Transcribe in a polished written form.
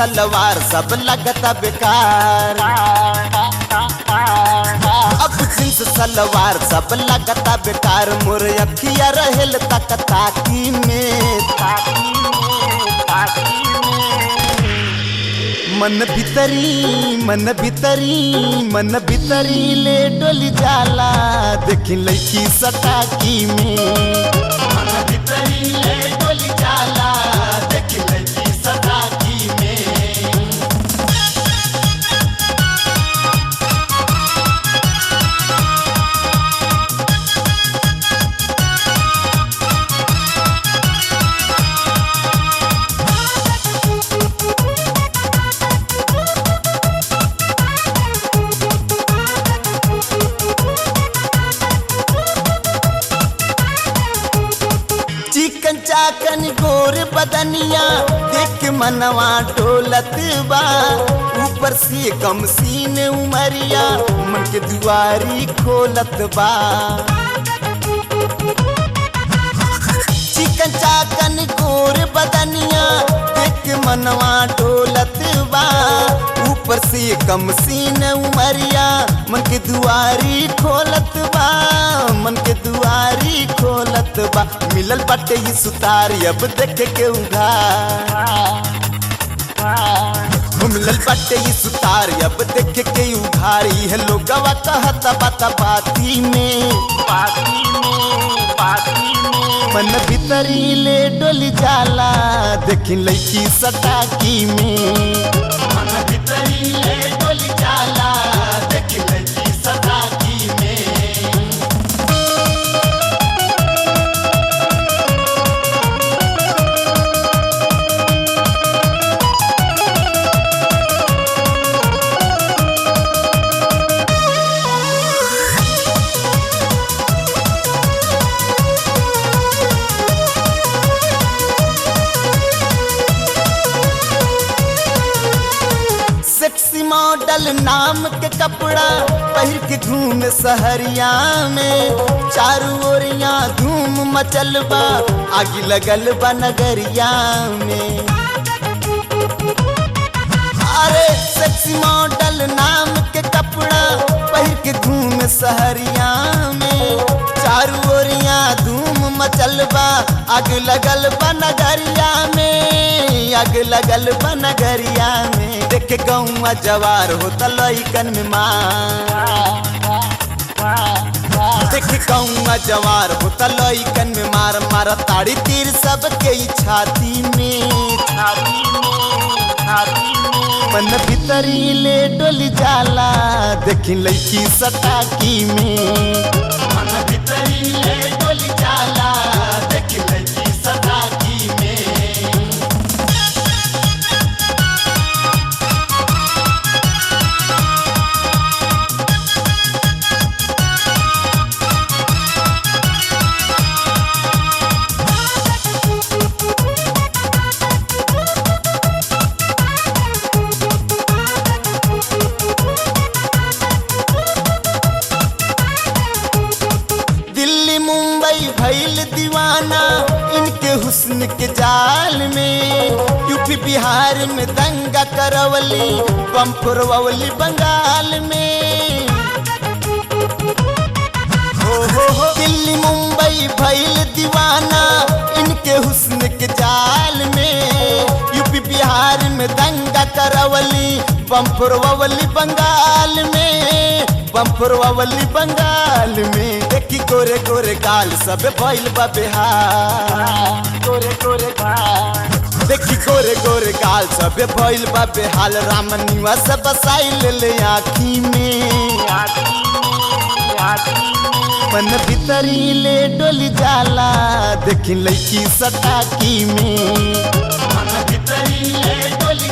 सलवार सब लगता बेकार। अब जींस सलवार सब लगता बेकार। मोर अखिया रहेल तक ताकी में। मन भीतरी ले डोली जाला देखी लड़की सटाकी में। मन भीतरी ले डोली जाला देखी लड़की सटाकी में। चिकन चाकन गोर बदनिया देख मनवा डोलत बा। ऊपर से कम सीन उमरिया मन के दुआरी खोलत बा। चिकन चाकन गोर बदनिया देख मनवा डोलत बा। ऊपर से कम सीन उमरिया मन के दुआरी खोलत बा। मन के दुआरी खोलत बा। मिलल बाटे ही सुतार अब देखे के उघार। मिलल बाटे ही सुतार अब देखे के उघार। है लोगवा कहता बाता बाती में। मन भीतरी ले डोली जाला देखी लड़की सटाकी में। मन भीतरी ले डोली जाला देखी लड़की सटाकी में। सेक्सी मॉडल नाम के कपड़ा पहिर के घूम सहरिया में। चारू ओरिया धूम मचल बा आगी लगल बा नगरिया में। अरे सेक्सी मॉडल नाम के कपड़ा पहिर के घूम सहरिया में। चारू ओरिया धूम मचल बा आग लगल बा नगरिया में। आग लगल बा नगरिया में। देख गौवा जवार होता लइकन में मार। देख गौवा जवार होता लइकन में मार। मारा ताड़ी तीर सबके छाती में। मन भीतरी ले डोली जाला देखी लड़की सटाकी में। मन भीतरी ले डोली जाला देखी लड़की सटाकी में। भइल दीवाना इनके हुस्न के जाल में। यूपी बिहार में दंगा करवली बम फोड़वली बंगाल में। हो दिल्ली मुंबई भइल दीवाना इनके हुस्न के जाल में। यूपी बिहार में दंगा करवली बम फोड़वली बंगाल में। बम फोड़वली बंगाल में। देखी गोरे गोरे गाल सब भइल बा बेहाल। देखी गोरे गोरे गाल सब भइल बा बेहाल। रामनिवा से बसाई ले आँखी में। मन भीतरी ले डोली जाला देखी लड़की सटाकी में। मन भीतरी ले डोली